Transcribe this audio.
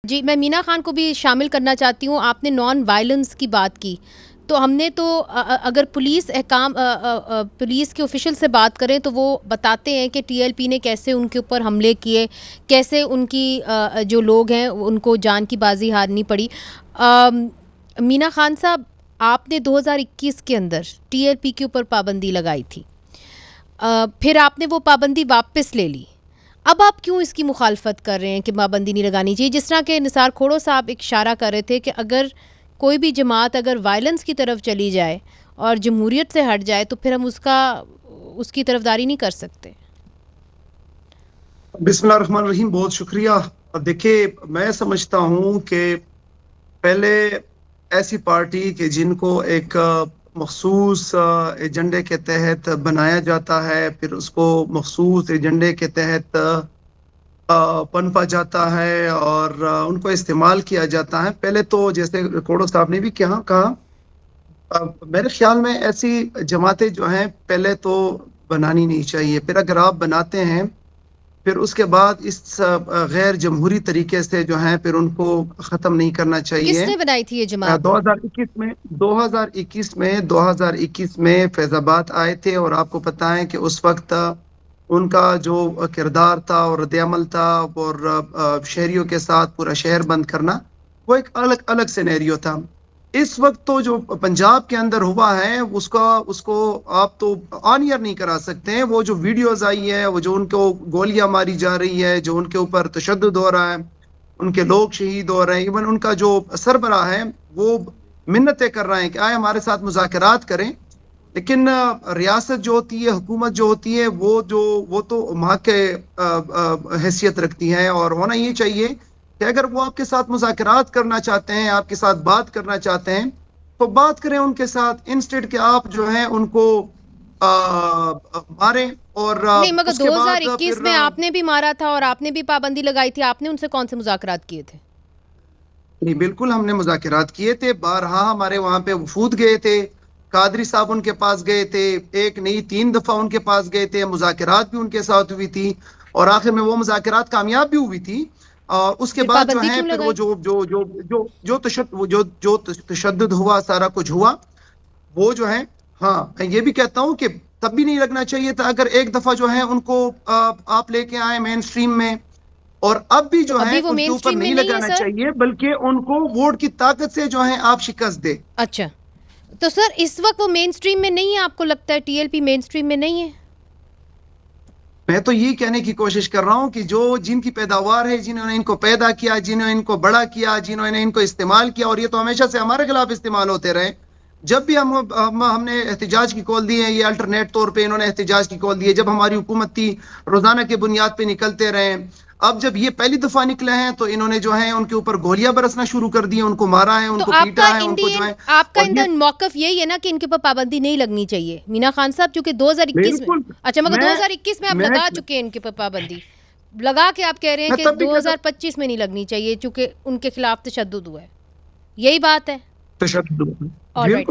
جی میں مینا خان کو بھی شامل کرنا چاہتی ہوں. آپ نے نان وائلنس کی بات کی تو ہم نے تو اگر پولیس پولیس کے آفیشل سے بات کریں تو وہ بتاتے ہیں کہ ٹی ایل پی نے کیسے ان کے اوپر حملے کیے, کیسے ان کی جو لوگ ہیں ان کو جان کی بازی ہارنی پڑی. مینا خان صاحب, آپ نے 2021 کے اندر ٹی ایل پی کے اوپر پابندی لگائی تھی, پھر آپ نے وہ پابندی واپس لے لی. اب آپ کیوں اس کی مخالفت کر رہے ہیں کہ پابندی نہیں لگانی چاہیے؟ جس طرح کہ نثار کھوڑو صاحب ایک اشارہ کر رہے تھے کہ اگر کوئی بھی جماعت اگر وائلنس کی طرف چلی جائے اور جمہوریت سے ہٹ جائے تو پھر ہم اس کی طرفداری نہیں کر سکتے. بسم اللہ الرحمن الرحیم. بہت شکریہ. دیکھیے میں سمجھتا ہوں کہ پہلے ایسی پارٹی کہ جن کو ایک مخصوص ایجنڈے کے تحت بنایا جاتا ہے, پھر اس کو مخصوص ایجنڈے کے تحت پنپا جاتا ہے اور ان کو استعمال کیا جاتا ہے. پہلے تو جیسے کھوڑو صاحب نے بھی کہا, میرے خیال میں ایسی جماعتیں جو ہیں پہلے تو بنانی نہیں چاہیے. پھر اگر آپ بناتے ہیں پھر اس کے بعد اس غیر جمہوری طریقے سے جو ہیں پھر ان کو ختم نہیں کرنا چاہیے. کس نے بنائی تھی یہ جماعت؟ 2021 میں فیض آباد آئے تھے, اور آپ کو پتہ ہے کہ اس وقت ان کا جو کردار تھا اور رد عمل تھا اور شہریوں کے ساتھ پورا شہر بند کرنا, وہ ایک الگ سینیریو تھا. اس وقت تو جو پنجاب کے اندر ہوا ہے اس کو آپ تو آن ایئر نہیں کرا سکتے ہیں. وہ جو ویڈیوز آئی ہے, وہ جو ان کو گولیاں ماری جا رہی ہے, جو ان کے اوپر تشدد ہو رہا ہے, ان کے لوگ شہید ہو رہے ہیں, ایون ان کا جو سربراہ ہے وہ منتیں کر رہے ہیں کہ آئے ہمارے ساتھ مذاکرات کریں. لیکن ریاست جو ہوتی ہے, حکومت جو ہوتی ہے, وہ تو وہاں کے حیثیت رکھتی ہے, اور ہونا یہ چاہیے کہ اگر وہ آپ کے ساتھ مذاکرات کرنا چاہتے ہیں, آپ کے ساتھ بات کرنا چاہتے ہیں تو بات کریں ان کے ساتھ, انسٹیڈ کہ آپ جو ہیں ان کو ماریں. اور نہیں, مگر اس کے بعد 2021 میں آپ نے بھی مارا تھا اور آپ نے بھی پابندی لگائی تھی. آپ نے ان سے کون سے مذاکرات کیے تھے؟ نہیں, بالکل ہم نے مذاکرات کیے تھے. بارہا ہمارے وہاں پہ وفود گئے تھے, قادری صاحب ان کے پاس گئے تھے, ایک نہیں 3 دفعہ ان کے پاس گئے تھے, مذاکرات بھی ان کے ساتھ ہوئی تھی, اور آخر میں وہ مذاکرات کامیاب بھی ہوئی تھی. اور اس کے پھر بعد جو پابندی ہے کیوں پھر وہ لگائی؟ جو تشدد ہوا, سارا کچھ ہوا, وہ جو ہے, ہاں میں یہ بھی کہتا ہوں کہ تب بھی نہیں لگنا چاہیے تھا. اگر ایک دفعہ جو ہے ان کو آپ لے کے آئے مین سٹریم میں, اور اب بھی جو ہے وہ ان کے مین اوپر سٹریم میں نہیں نہیں ہے لگانا سر. چاہیے, بلکہ ان کو ووٹ کی طاقت سے جو ہے آپ شکست دے. اچھا, تو سر اس وقت وہ مین سٹریم میں نہیں ہے, آپ کو لگتا ہے ٹی ایل پی مین سٹریم میں نہیں ہے؟ میں تو یہ کہنے کی کوشش کر رہا ہوں کہ جن کی پیداوار ہے, جنہوں نے ان کو پیدا کیا, جنہوں نے ان کو بڑا کیا, جنہوں نے ان کو استعمال کیا, اور یہ تو ہمیشہ سے ہمارے خلاف استعمال ہوتے رہے. جب بھی ہم نے احتجاج کی کال دی ہے, یہ الٹرنیٹ طور پہ انہوں نے احتجاج کی کال دی ہے. جب ہماری حکومت تھی روزانہ کے بنیاد پہ نکلتے رہے. اب جب یہ پہلی دفعہ نکلے ہیں تو انہوں نے جو ہے ان کے اوپر گولیاں برسنا شروع کر دی, ان کو مارا ہے, ان کو پیٹا ہے, ان کو جو ہے. آپ کا موقف یہی ہے نا کہ ان کے اوپر پابندی نہیں لگنی چاہیے مینا خان صاحب, چونکہ 2021 میں, اچھا مگر 2021 میں آپ لگا چکے ہیں ان کے اوپر پابندی لگا کے, آپ کہہ رہے ہیں کہ 2025 میں نہیں لگنی چاہیے چونکہ ان کے خلاف تشدد ہوا ہے, یہی بات ہے؟ تشدد آل رائٹ.